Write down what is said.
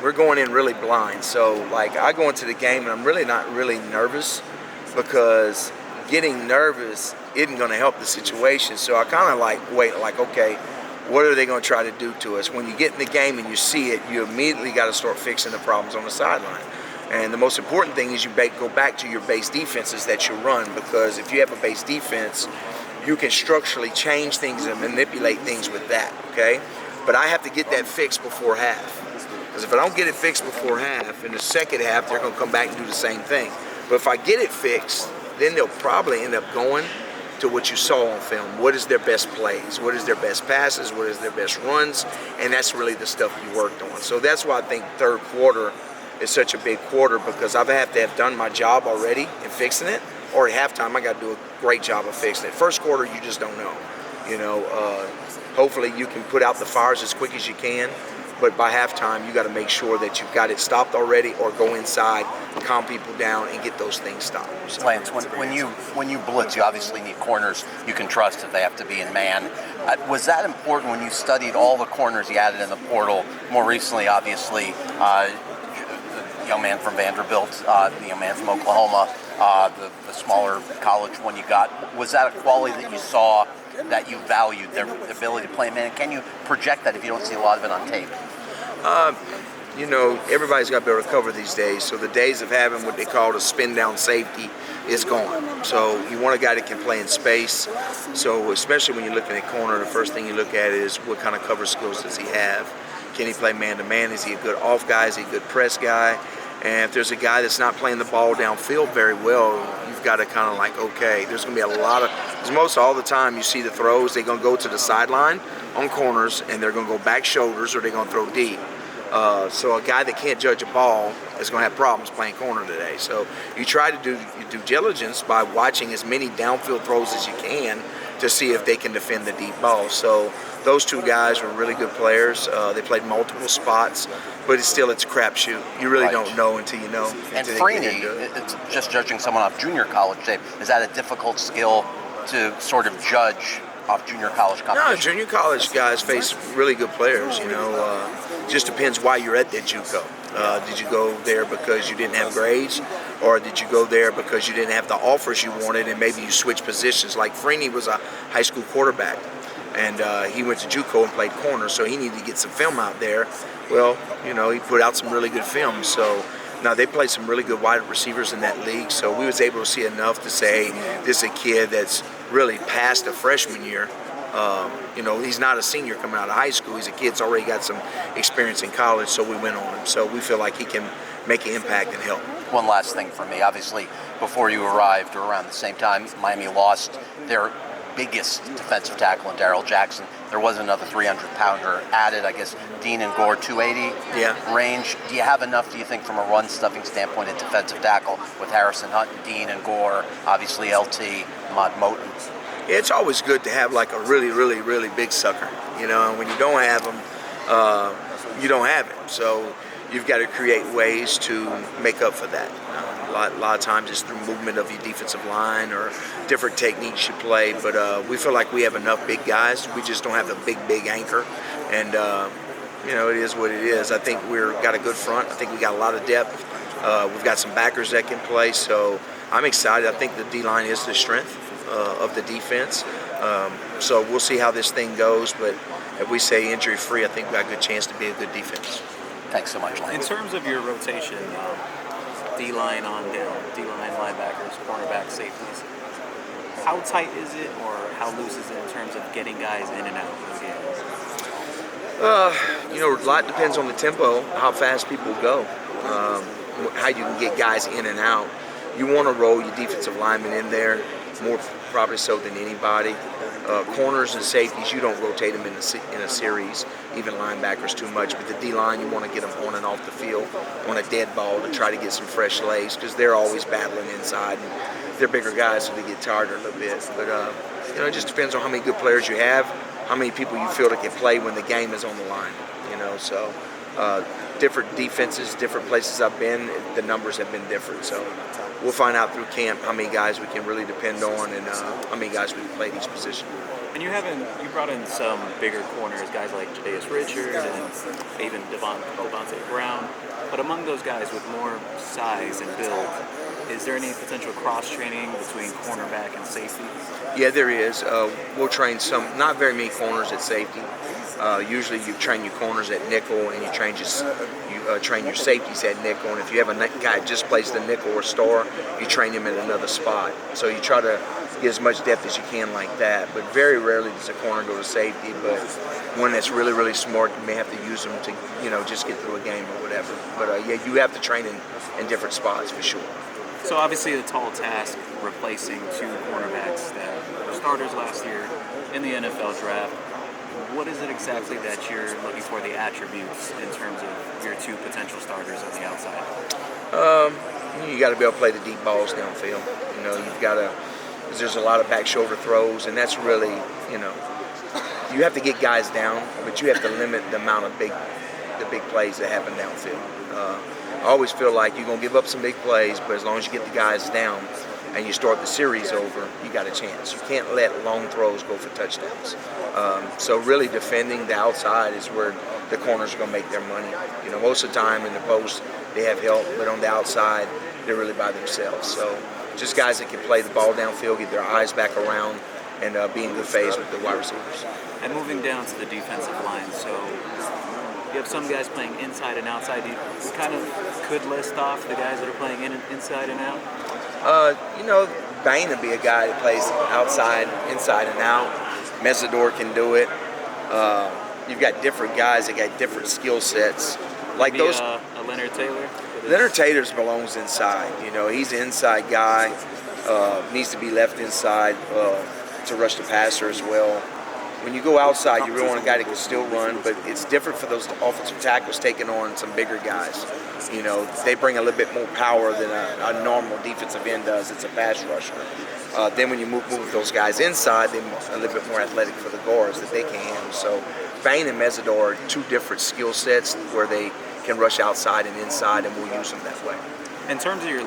we're going in really blind. So like I go into the game and I'm really not really nervous because getting nervous isn't going to help the situation. So I kind of like wait, like, okay, what are they going to try to do to us? When you get in the game and you see it, you immediately got to start fixing the problems on the sideline. And the most important thing is you go back to your base defenses that you run, because if you have a base defense, you can structurally change things and manipulate things with that, okay? But I have to get that fixed before half. Because if I don't get it fixed before half, in the second half, they're going to come back and do the same thing. But if I get it fixed, then they'll probably end up going to what you saw on film. What is their best plays? What is their best passes? What is their best runs? And that's really the stuff you worked on. So that's why I think third quarter is such a big quarter, because I have to have done my job already in fixing it, or at halftime I got to do a great job of fixing it. First quarter, you just don't know. You know, hopefully you can put out the fires as quick as you can, but by halftime you got to make sure that you've got it stopped already, or go inside, calm people down, and get those things stopped. So, Lance, when you blitz, you obviously need corners you can trust if they have to be in man. Was that important when you studied all the corners you added in the portal? More recently, obviously, the young man from Vanderbilt, the young man from Oklahoma, the smaller college one you got. Was that a quality that you saw that you valued, their ability to play man? And can you project that if you don't see a lot of it on tape? You know, everybody's got to be able to cover these days. So the days of having what they call a spin down safety is gone. So you want a guy that can play in space. So especially when you're looking at corner, the first thing you look at is what kind of cover skills does he have? Can he play man to man? Is he a good off guy? Is he a good press guy? And if there's a guy that's not playing the ball downfield very well, you've got to kind of like, okay, there's going to be a lot of, because most all the time you see the throws, they're going to go to the sideline on corners, and they're going to go back shoulders, or they're going to throw deep. So a guy that can't judge a ball is going to have problems playing corner today. So you try to do your due diligence by watching as many downfield throws as you can to see if they can defend the deep ball. So those two guys were really good players. They played multiple spots, but it's a crapshoot. You really don't know until you know. And Freeney, it's just judging someone off junior college tape, is that a difficult skill to sort of judge off junior college competition? No, junior college guys face really good players, you know. Just depends why you're at that JUCO. Did you go there because you didn't have grades, or did you go there because you didn't have the offers you wanted, and maybe you switched positions? Like Freeney was a high school quarterback, and he went to JUCO and played corner, so he needed to get some film out there. Well, you know, he put out some really good film. So now they played some really good wide receivers in that league, so we was able to see enough to say, hey, this is a kid that's really past a freshman year. You know, he's not a senior coming out of high school. He's a kid that's already got some experience in college, so we went on him. So we feel like he can make an impact and help. One last thing for me. Obviously, before you arrived, or around the same time, Miami lost their biggest defensive tackle in Darrell Jackson. There was another 300-pounder added, I guess, Dean and Gore, 280 range. Do you have enough, do you think, from a run-stuffing standpoint at defensive tackle with Harrison Hunt and Dean and Gore, obviously LT, Ahmad Moten? It's always good to have like a really, really, really big sucker, you know, and when you don't have them, you don't have him. So you've got to create ways to make up for that. A lot of times it's through movement of your defensive line or different techniques you play, but we feel like we have enough big guys. We just don't have the big anchor, and you know, it is what it is. I think we've got a good front. I think we got a lot of depth. We've got some backers that can play, so I'm excited. I think the D-line is the strength of the defense. So we'll see how this thing goes, but if we say injury-free, I think we've got a good chance to be a good defense. Thanks so much, Lance. In terms of your rotation, D-line on down, D-line, linebackers, cornerbacks, safeties, how tight is it, or how loose is it in terms of getting guys in and out of those games? You know, a lot depends on the tempo, how fast people go, how you can get guys in and out. You want to roll your defensive linemen in there, more probably so than anybody. Corners and safeties, you don't rotate them in a series, even linebackers too much. But the D-line, you want to get them on and off the field on a dead ball to try to get some fresh lays, because they're always battling inside. And they're bigger guys, so they get tired a little bit. But you know, it just depends on how many good players you have, how many people you feel that can play when the game is on the line. You know, so different defenses, different places I've been, the numbers have been different. So we'll find out through camp how many guys we can really depend on, and how many guys we can play each position. And you brought in some bigger corners, guys like Jadaeus Richard and even Devontae Brown. But among those guys with more size and build, is there any potential cross-training between cornerback and safety? Yeah, there is. We'll train some, not very many corners at safety. Usually you train your corners at nickel and you train your safeties at nickel. And if you have a guy that just plays the nickel or star, you train him at another spot. So you try to get as much depth as you can like that. But very rarely does a corner go to safety. But one that's really, really smart, you may have to use them to, just get through a game or whatever. But yeah, you have to train in different spots for sure. So obviously the tall task replacing two cornerbacks that were starters last year in the NFL draft. What is it exactly that you're looking for, the attributes, in terms of your two potential starters on the outside? You got to be able to play the deep balls downfield. You've got to, because there's a lot of back shoulder throws, and that's really, you have to get guys down, but you have to limit the amount of the big plays that happen downfield. I always feel like you're going to give up some big plays, but as long as you get the guys down and you start the series over, you got a chance. You can't let long throws go for touchdowns. So really defending the outside is where the corners are going to make their money. Most of the time in the post they have help, but on the outside they're really by themselves. So just guys that can play the ball downfield, get their eyes back around, and be in good phase with the wide receivers. And moving down to the defensive line, so you have some guys playing inside and outside. You kind of could list off the guys that are playing inside and out? Bain would be a guy that plays outside, inside, and out. Mesidor can do it. You've got different guys that got different skill sets. Like Maybe those. A Leonard Taylor? Leonard Taylor belongs inside. He's an inside guy. Needs to be left inside to rush the passer as well. When you go outside, you really want a guy that can still run, but it's different for those offensive tackles taking on some bigger guys. They bring a little bit more power than a normal defensive end does. It's a pass rusher. Then when you move those guys inside, they're a little bit more athletic for the guards that they can handle. So Bain and Mesidor are two different skill sets where they can rush outside and inside, and we'll use them that way. In terms of your